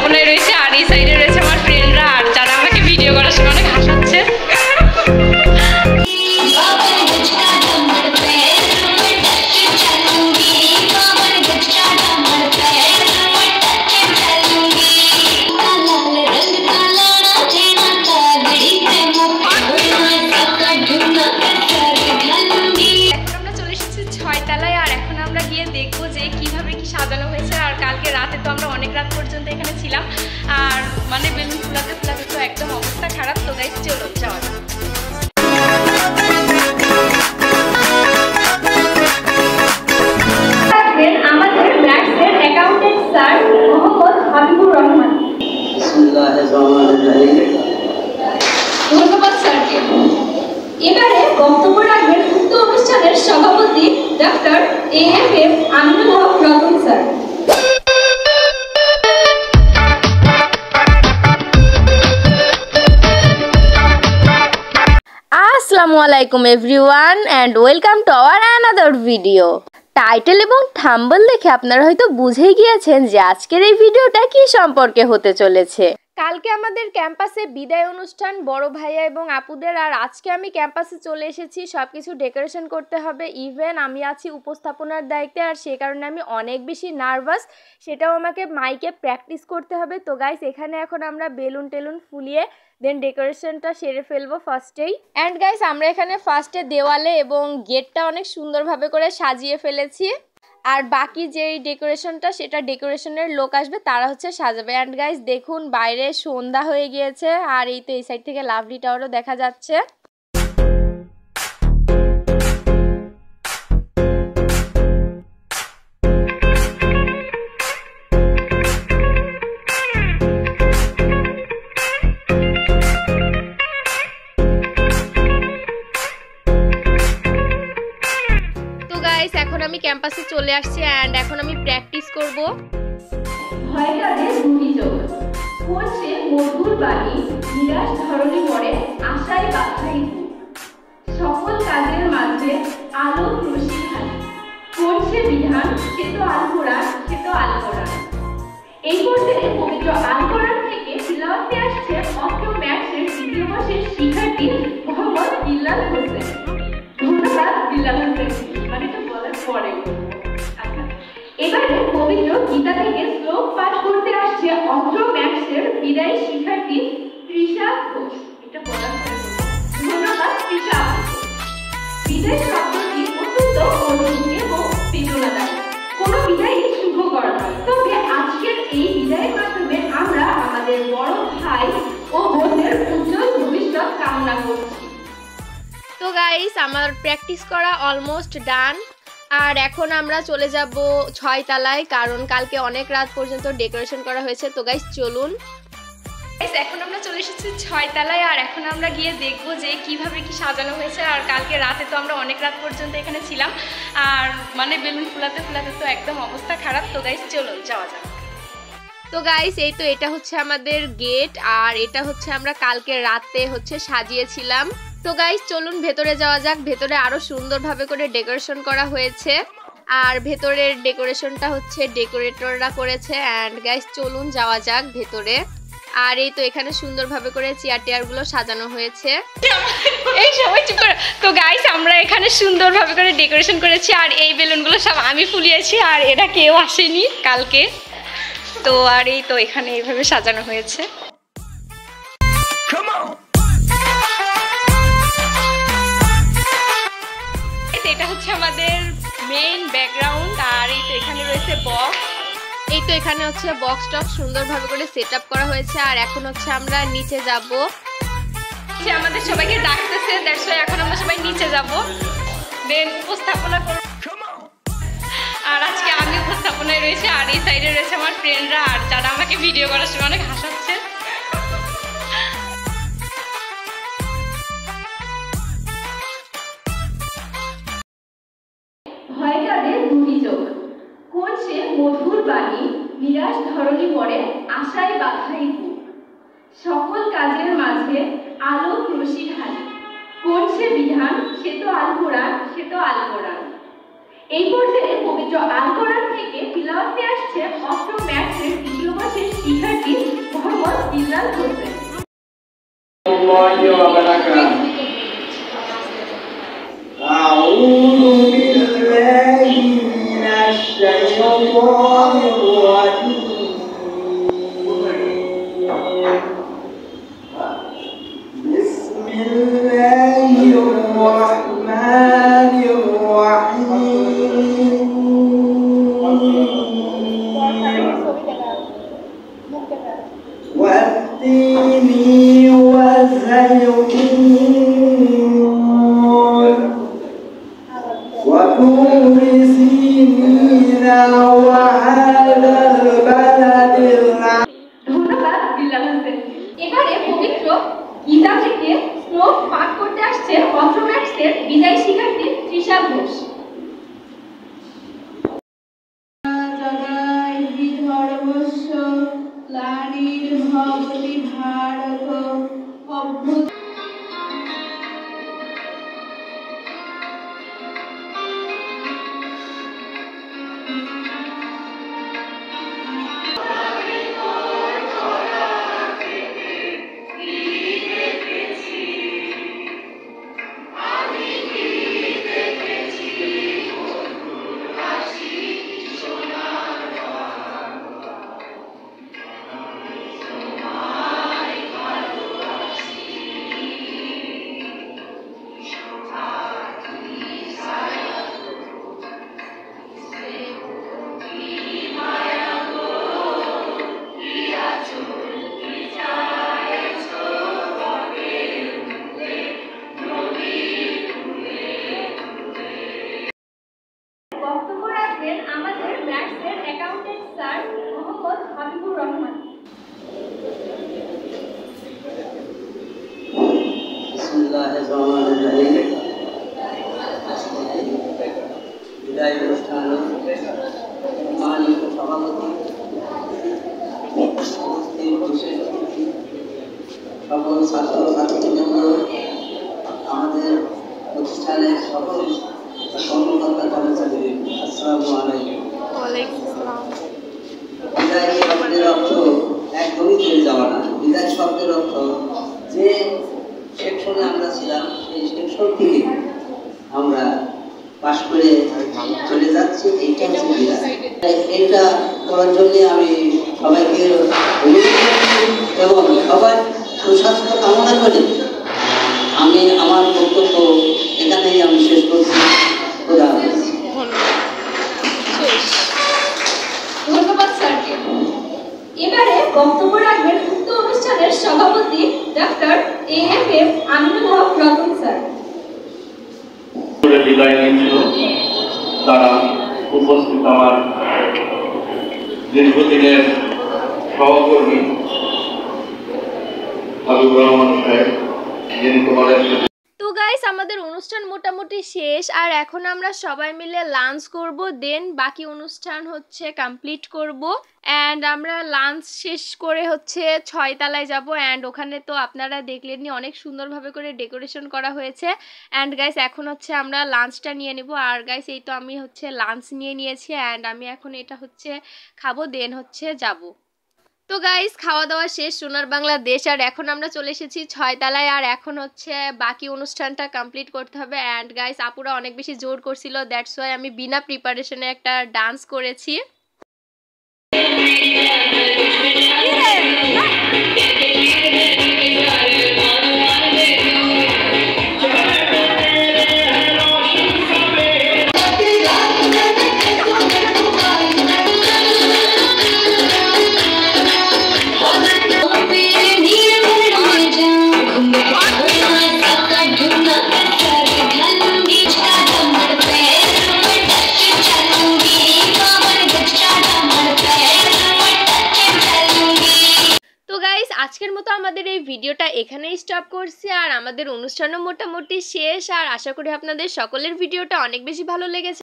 উপস্থাপনায় রয়েছে আর এই সাইডে রয়েছে আমার ফ্রেন্ডরা আর যারা আমাকে ভিডিও করার সময় অনেক হাসাচ্ছে। সাজানো হয়েছে আর কালকে রাতে তো আমরা অনেক রাত পর্যন্ত এখানে ছিলাম আর মানে বেলুন ফুলাতে ফুলাতে তো একদম অবস্থা খারাপ। তো গাইস চলো যাওয়া যাক। আমাদের ম্যাথসের অ্যাকাউন্টেন্ট স্যার মোহাম্মদ হাবিবুর রহমান। ধন্যবাদ স্যারকে। এবারে বক্তব্য রাখবেন উক্ত অনুষ্ঠানের সভাপতি doctor AFM Aminul Haque Ratan sir. আসসালামু আলাইকুম everyone and welcome to our another video. Title এবং থাম্বনেল দেখে আপনারা হয়তো বুঝেই গিয়েছেন যে আজকের এই ভিডিওটা কি সম্পর্কে হতে চলেছে। কালকে আমাদের ক্যাম্পাসে বিদায় অনুষ্ঠান বড় ভাইয়া এবং আপুদের, আর আজকে আমি ক্যাম্পাসে চলে এসেছি সবকিছু ডেকোরেশন করতে হবে। ইভেন আমি আছি উপস্থাপনার দায়িত্বে আর সে কারণে আমি অনেক বেশি নার্ভাস, সেটাও আমাকে মাইকে প্র্যাকটিস করতে হবে। তো গাইস এখানে এখন আমরা বেলুন টেলুন ফুলিয়ে দেন ডেকোরেশনটা সেরে ফেলবো ফার্স্টেই। অ্যান্ড গাইস আমরা এখানে ফার্স্টে দেওয়ালে এবং গেটটা অনেক সুন্দরভাবে করে সাজিয়ে ফেলেছি আর বাকি যেই ডেকোরেশনটা সেটা ডেকোরেশনের লোক আসবে তারা হচ্ছে সাজাবে। অ্যান্ড গাইস দেখুন বাইরে সন্ধ্যা হয়ে গিয়েছে আর এই তো এই সাইড থেকে লাভলি টাওয়ারও দেখা যাচ্ছে। এখন আমি ক্যাম্পাসে চলে আসছি এন্ড এখন আমি প্র্যাকটিস করব। ভয়কালে দুটি চোখ করছে মধুর বাণী, নিরাশ ধরণী পড়ে আশায় বাধাই সকল কাজের মাঝে আলো রশি খালি করছে বিধান, সে তো আল কোরআন, সে তো আল কোরআন। এই পর্যায়ে পবিত্র আল কোরআন থেকে তিলাওয়াতে আসছে অষ্টম ম্যাথসের দ্বিতীয় বর্ষের শিক্ষার্থী মোহাম্মদ বিল্লাল হোসেন। ধন্যবাদ বিল্লাল হোসেন, মানে তো বলার পরে বলবো। আচ্ছা, এবারে পবিত্র গীতা থেকে শ্লোক পাঠ করতে আসছে অষ্টম ম্যাথসের বিদায়ী শিক্ষার্থী তৃষা ঘোষ। এটা বলার পরে ধন্যবাদ তৃষা। বিদায় শব্দটি অত্যন্ত অনুভূতি এবং বেদনাদায়ক, কোনো বিদায়ই শুভকর নয়। তবে আজকের এই বিদায়ের মাধ্যমে আমরা আমাদের বড় ভাই ও বোনদের উজ্জ্বল ভবিষ্যৎ কামনা করছি। তো গাইস আমার প্র্যাকটিস করা অলমোস্ট ডান আর এখন আমরা চলে যাব 6 তলায়, কারণ কালকে অনেক রাত পর্যন্ত ডেকোরেশন করা হয়েছে। তো গাইস চলুন। এখন আমরা চলে এসেছি 6 তলায় আর এখন আমরা গিয়ে দেখবো যে কিভাবে কি সাজানো হয়েছে। আর কালকে রাতে তো আমরা অনেক রাত পর্যন্ত এখানে ছিলাম আর মানে বেলুন ফুলাতে ফুলাতে তো একদম অবস্থা খারাপ। তো গাইস চলুন যাওয়া যাক। তো গাইস এই তো এটা হচ্ছে আমাদের গেট আর এটা হচ্ছে আমরা কালকে রাতে হচ্ছে সাজিয়েছিলাম। তো গাইস চলুন ভেতরে যাওয়া যাক। ভেতরে আরো সুন্দরভাবে করে ডেকোরেশন করা হয়েছে আর ভেতরের ডেকোরেশনটা হচ্ছে ডেকোরেটররা করেছে। অ্যান্ড গাইস চলুন যাওয়া যাক ভেতরে। আর এই তো এখানে সুন্দরভাবে করে চেয়ার টেয়ারগুলো সাজানো হয়েছে। এই সবাই চুপ করো। তো গাইস আমরা এখানে সুন্দরভাবে করে ডেকোরেশন করেছি আর এই বেলুনগুলো সব আমি ফুলিয়েছি আর এরা কেউ আসেনি কালকে। তো আর এই তো এখানে এইভাবে সাজানো হয়েছে। এটা হচ্ছে আমাদের মেইন ব্যাকগ্রাউন্ড আর এই তো এখানে রয়েছে বক্স। এই তো এখানে হচ্ছে বক্স টক সুন্দরভাবে করে সেট আপ করা হয়েছে আর এখন হচ্ছে আমরা নিচে যাব। সে আমাদের সবাইকে ডাকতেছে, দ্যাটস ওয়াই এখন আমরা সবাই নিচে যাব দেন উপস্থাপনা করব। আর আজকে আমি উপস্থাপনায় রয়েছে আর এই সাইডে রয়েছে আমার ফ্রেন্ডরা আর যারা আমাকে ভিডিও করার সময় অনেক হাসাচ্ছে। ভয়কালে দুটি চোখ করছে মধুর বাণী, নিরাশ ধরণী পড়ে আশায় বাধাই সকল কাজের মাঝে আলো রশি ঢালি করছে বিধান, সে তো আল কোরআন, সে তো আল কোরআন। এই পর্যায়ে পবিত্র আল কোরআন থেকে তিলাওয়াতে আসছে অষ্টম ম্যাথসের দ্বিতীয় বর্ষের শিক্ষার্থী والتين والزيتون وطور سينين وهذا البلد ধন্যবাদ বিল্লাল হোসেন। এবারে পবিত্র গীতা থেকে শ্লোক পাঠ করতে আসছে পঞ্চম ম্যাথসের বিদায় শিক্ষার্থী তৃষা ঘোষ। ধর্মস্য গ্লানির্ভবতি ভারত অভ্যুত্থানম। বক্তব্য রাখবেন আমাদের ম্যাথসের অ্যাকাউন্টেন্ট স্যার মোহাম্মদ হাবিবুর রহমান। বিদায় অনুষ্ঠান সম্মানিত সভাপতি, সকল ছাত্র ছাত্রীবৃন্দ, আমাদের প্রতিষ্ঠানের সকল কর্মকর্তা কর্মচারী, আসসালামু আলাইকুম। বিদায় শব্দের অর্থ একদমই চলে যাওয়া না। বিদায় শব্দের অর্থ যে সেকশনে আমরা ছিলাম সেই সেকশন থেকে আমরা পাশ করে চলে যাচ্ছি, এইটা হচ্ছে বিদায়। এটা করার জন্য আমি সবাইকে এবং সবাই সুস্বাস্থ্য কামনা করি। আমি আমার বক্তব্য এখানেই আমি শেষ করছি। খোদা হাফেজ। ধন্যবাদ স্যারকে। এবারে বক্তব্য রাখবেন উক্ত অনুষ্ঠানের সভাপতি doctor AFM Aminul Haque Ratan sir. বিদায় নিয়েছিল তারা উপস্থিত আমার দীর্ঘদিনের সহকর্মী হাবিবুর রহমান সাহেব, যিনি তোমাদের তো গাইস আমাদের অনুষ্ঠান মোটামুটি শেষ, আর এখন আমরা সবাই মিলে লাঞ্চ করব, দেন বাকি অনুষ্ঠান হচ্ছে কমপ্লিট করব। অ্যান্ড আমরা লাঞ্চ শেষ করে হচ্ছে 6 তলায় যাব। অ্যান্ড ওখানে তো আপনারা দেখলেনই অনেক সুন্দরভাবে করে ডেকোরেশন করা হয়েছে। অ্যান্ড গাইস এখন হচ্ছে আমরা লাঞ্চটা নিয়ে নেব। আর গাইস এই তো আমি হচ্ছে লাঞ্চ নিয়ে নিয়েছি, অ্যান্ড আমি এখন এটা হচ্ছে খাবো, দেন হচ্ছে যাব। তো গাইস খাওয়া দাওয়া শেষ সোনার বাংলাদেশ, আর এখন আমরা চলে এসেছি 6 তলায়। আর এখন হচ্ছে বাকি অনুষ্ঠানটা কমপ্লিট করতে হবে। অ্যান্ড গাইস আপুরা অনেক বেশি জোর করছিল, দ্যাটস ওয়াই আমি বিনা প্রিপারেশনে একটা ডান্স করেছি। আজকের মতো আমাদের এই ভিডিওটা এখানেই স্টপ করছি, আর আমাদের অনুষ্ঠানও মোটামুটি শেষ। আর আশা করি আপনাদের সকলের ভিডিওটা অনেক বেশি ভালো লেগেছে।